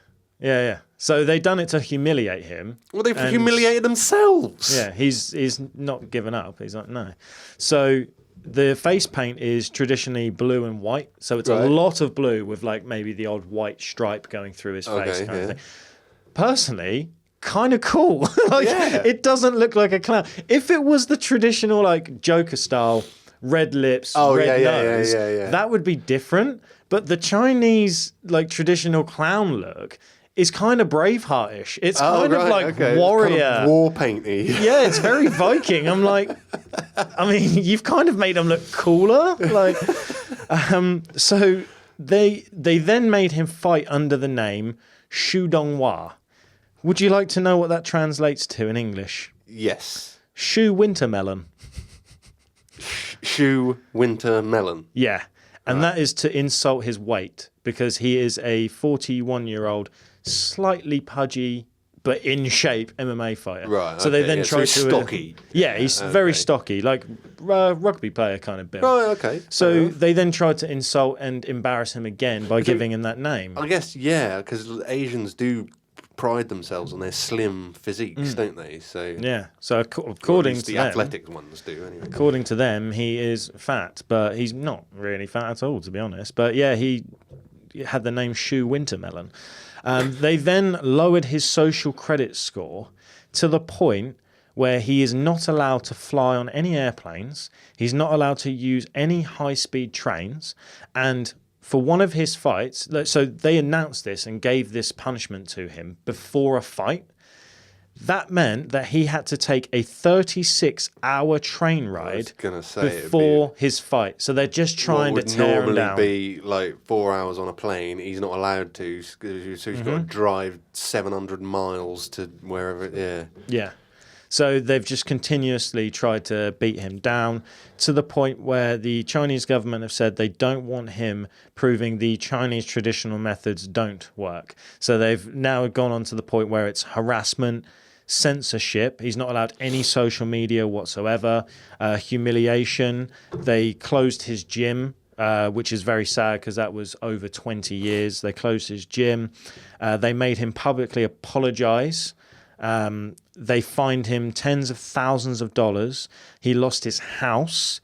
S2: So they done it to humiliate him.
S1: Well, they've humiliated themselves.
S2: Yeah, he's not given up. He's like, no. So the face paint is traditionally blue and white. So it's a lot of blue with like maybe the odd white stripe going through his face kind of thing. Personally, kind of cool. It doesn't look like a clown. If it was the traditional like Joker style, red lips, red nose, that would be different. But the Chinese like traditional clown look is kind of Braveheart-ish. It's kind of like warrior.
S1: Kind of war painty.
S2: Yeah, it's very Viking. I'm like, I mean, you've kind of made him look cooler. Like, so they then made him fight under the name Shu Donghua. Would you like to know what that translates to in English?
S1: Yes.
S2: Shu Wintermelon.
S1: Shu Wintermelon.
S2: Yeah. And that is to insult his weight because he is a 41-year-old, slightly pudgy, but in shape MMA fighter.
S1: Right.
S2: So they then try to...
S1: stocky.
S2: He's very stocky, like rugby player kind of build.
S1: Right, okay.
S2: So they then tried to insult and embarrass him again by giving him that name.
S1: I guess, because Asians do pride themselves on their slim physiques, don't they? So
S2: yeah. So according to
S1: the
S2: them,
S1: athletic ones do anyway.
S2: According to them, he is fat, but he's not really fat at all, to be honest. But yeah, he had the name Shu Wintermelon. They then lowered his social credit score to the point where he is not allowed to fly on any airplanes. He's not allowed to use any high-speed trains, and for one of his fights, so they announced this and gave this punishment to him before a fight. That meant that he had to take a 36-hour train ride before his fight. So they're just trying to tear him down.
S1: What would normally be like 4 hours on a plane, he's not allowed to. So he's got to drive 700 miles to wherever.
S2: Yeah. So they've just continuously tried to beat him down to the point where the Chinese government have said they don't want him proving the Chinese traditional methods don't work. So they've now gone on to the point where it's harassment, censorship. He's not allowed any social media whatsoever, humiliation. They closed his gym, which is very sad because that was over 20 years. They closed his gym. They made him publicly apologize. They fined him tens of thousands of dollars. He lost his house.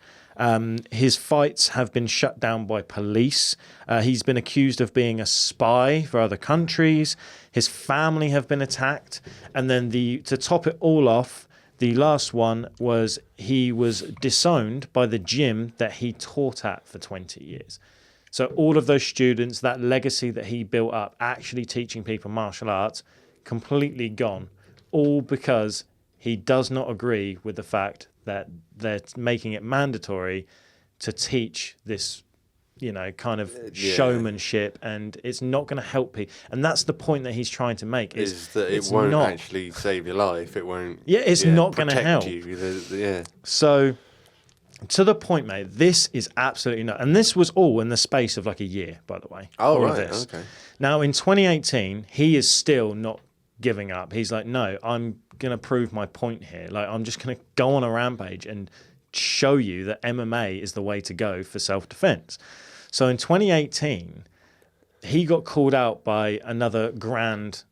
S2: His fights have been shut down by police. He's been accused of being a spy for other countries. His family have been attacked. And then to top it all off, the last one was he was disowned by the gym that he taught at for 20 years. So all of those students, that legacy that he built up, actually teaching people martial arts, completely gone. All because he does not agree with the fact that they're making it mandatory to teach this, kind of showmanship, and it's not going to help people. And that's the point that he's trying to make is
S1: that it won't actually save your life. It won't.
S2: Yeah, it's not going to help.
S1: You.
S2: So, to the point, mate, this is absolutely not. And this was all in the space of like a year, by the way.
S1: Oh,
S2: all
S1: right.
S2: Of this.
S1: Okay.
S2: Now, in 2018, he is still not giving up. He's like, no, I'm going to prove my point here. Like, I'm just going to go on a rampage and show you that MMA is the way to go for self-defense. So in 2018, he got called out by another grand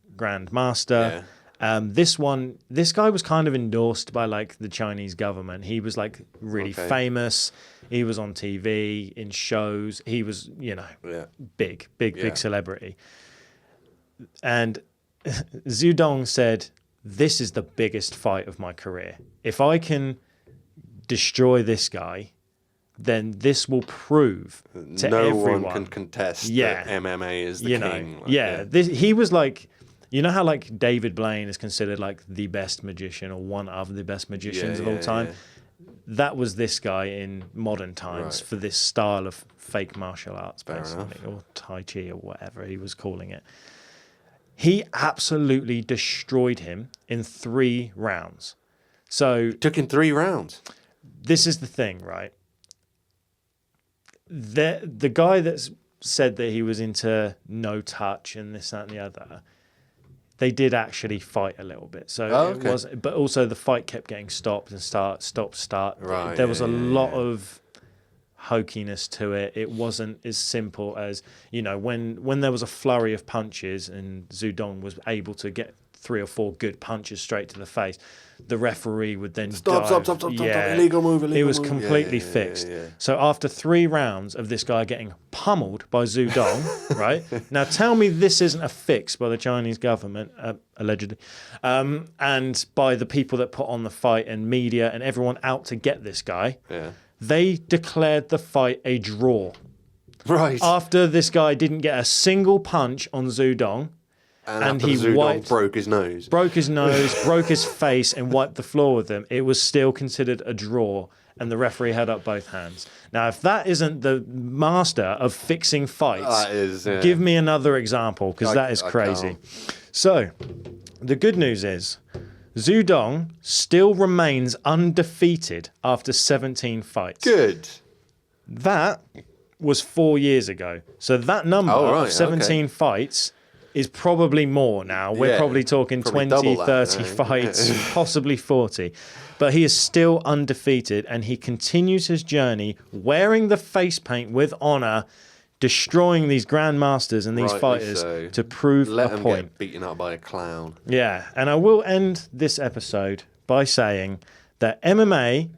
S2: master. Yeah. This guy was kind of endorsed by like the Chinese government. He was like really famous. He was on TV, in shows. He was, big celebrity. And Zudong said, this is the biggest fight of my career. If I can destroy this guy, then this will prove to everyone.
S1: No one can contest that MMA is the king.
S2: He was like, you know how like David Blaine is considered like the best magician or one of the best magicians of all time? Yeah. That was this guy in modern times for this style of fake martial arts, basically, or Tai Chi or whatever he was calling it. He absolutely destroyed him in 3 rounds. So
S1: took him 3 rounds.
S2: This is the thing, right? The guy that's said that he was into no touch and this, that, and the other, they did actually fight a little bit. So it was, but also the fight kept getting stopped and start.
S1: Right.
S2: There was a lot of hokiness to it. It wasn't as simple as, you know, when there was a flurry of punches and Zudong was able to get 3 or 4 good punches straight to the face, the referee would then
S1: Stop,
S2: yeah,
S1: illegal move, illegal
S2: it was
S1: move.
S2: completely fixed. So after 3 rounds of this guy getting pummeled by Zudong, right? Now tell me this isn't a fix by the Chinese government, allegedly, and by the people that put on the fight and media and everyone out to get this guy.
S1: Yeah.
S2: They declared the fight a draw.
S1: Right.
S2: After this guy didn't get a single punch on Zudong,
S1: and he broke his nose.
S2: Broke his face, and wiped the floor with him. It was still considered a draw, and the referee held up both hands. Now, if that isn't the master of fixing fights, give me another example, because that is crazy. So, the good news is, Zudong still remains undefeated after 17 fights.
S1: Good.
S2: That was 4 years ago. So that number of 17 fights is probably more now. We're probably talking 20, 30 fights, possibly 40. But he is still undefeated, and he continues his journey wearing the face paint with honor, destroying these grandmasters and these fighters to prove a point.
S1: Get beaten up by a clown.
S2: Yeah, and I will end this episode by saying that MMA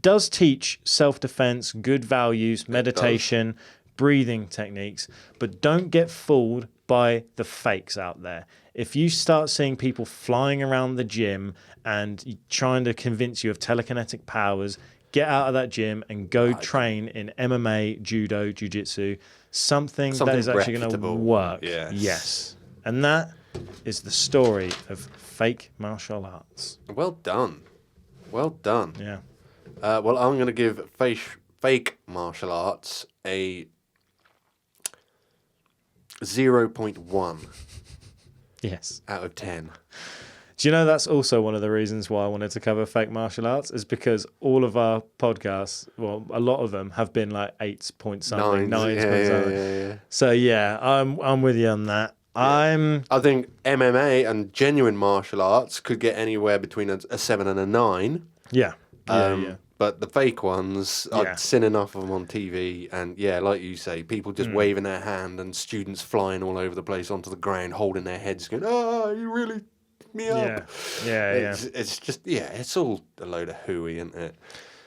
S2: does teach self-defense, good values, meditation, breathing techniques, but don't get fooled by the fakes out there. If you start seeing people flying around the gym and trying to convince you of telekinetic powers, get out of that gym and go train in MMA, judo, jiu-jitsu, something that is actually going to work. Yes. And that is the story of fake martial arts.
S1: Well done. Well done.
S2: Yeah.
S1: Well, I'm going to give fake martial arts a 0.1.
S2: Yes.
S1: Out of 10.
S2: Do you know that's also one of the reasons why I wanted to cover fake martial arts, is because all of our podcasts, well, a lot of them have been like 8 point something, 9 point something. Yeah. So yeah, I'm with you on that.
S1: Yeah. I think MMA and genuine martial arts could get anywhere between a 7 and a 9.
S2: Yeah.
S1: But the fake ones, I've seen enough of them on TV, and like you say, people just waving their hand and students flying all over the place onto the ground, holding their heads, going, "Oh, you really me up." It's just it's all a load of hooey, isn't it?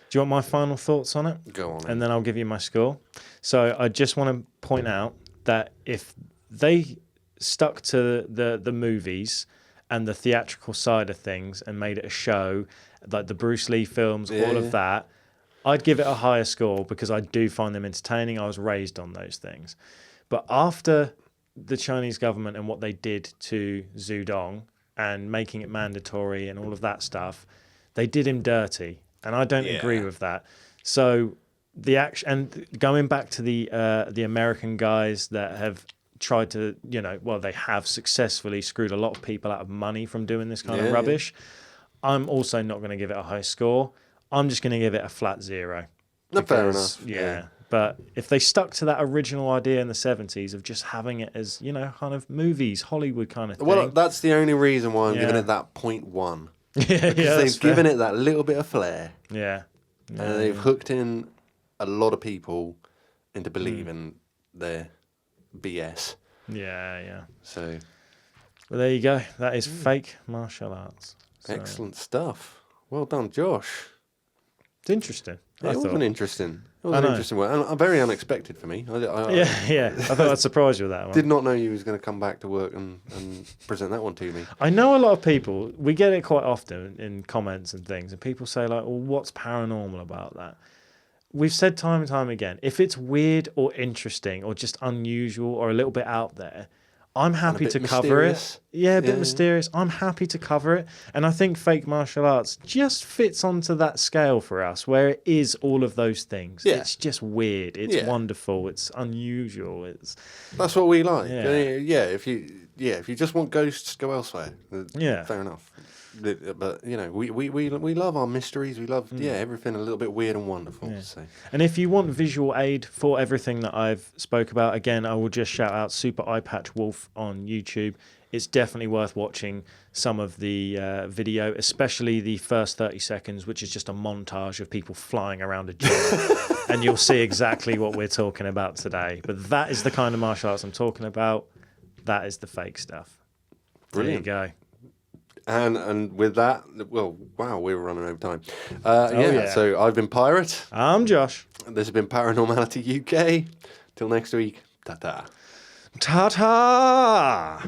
S2: Do you want my final thoughts on it?
S1: Go on.
S2: And then I'll give you my score. So I just want to point out that if they stuck to the movies and the theatrical side of things and made it a show, like the Bruce Lee films, all of that, I'd give it a higher score because I do find them entertaining. I was raised on those things. But after the Chinese government and what they did to Zudong and making it mandatory and all of that stuff, they did him dirty. And I don't agree with that. So the action, and going back to the American guys that have tried to, they have successfully screwed a lot of people out of money from doing this kind of rubbish. I'm also not going to give it a high score. I'm just going to give it a flat 0.
S1: Fair enough.
S2: Yeah. But if they stuck to that original idea in the 70s of just having it as, kind of movies, Hollywood kind of thing.
S1: Well, that's the only reason why I'm giving it that 0.1. Because they've given it that little bit of flair.
S2: Yeah.
S1: And they've hooked in a lot of people into believing their BS.
S2: Yeah.
S1: So.
S2: Well, there you go. That is fake martial arts. So.
S1: Excellent stuff. Well done, Josh.
S2: It's interesting.
S1: It was an interesting one. And very unexpected for me.
S2: I thought I'd surprise you with that one.
S1: Did not know you was going to come back to work and present that one to me.
S2: I know a lot of people, we get it quite often in comments and things, and people say like, well, what's paranormal about that? We've said time and time again, if it's weird or interesting or just unusual or a little bit out there, I'm happy to cover it. Yeah, a bit mysterious. I'm happy to cover it. And I think fake martial arts just fits onto that scale for us, where it is all of those things. Yeah. It's just weird. It's wonderful. It's unusual.
S1: That's what we like. Yeah, if you if you just want ghosts, go elsewhere.
S2: Yeah.
S1: Fair enough. But you know, we love our mysteries. We love everything a little bit weird and wonderful.
S2: Yeah.
S1: So.
S2: And if you want visual aid for everything that I've spoke about, again, I will just shout out Super Eye Patch Wolf on YouTube. It's definitely worth watching some of the video, especially the first 30 seconds, which is just a montage of people flying around a gym. And you'll see exactly what we're talking about today. But that is the kind of martial arts I'm talking about. That is the fake stuff.
S1: Brilliant.
S2: There you go.
S1: And with that, well, wow, we were running over time.
S2: Yeah.
S1: So I've been Pirate.
S2: I'm Josh.
S1: This has been Paranormality UK. Till next week, ta-ta.
S2: Ta-ta!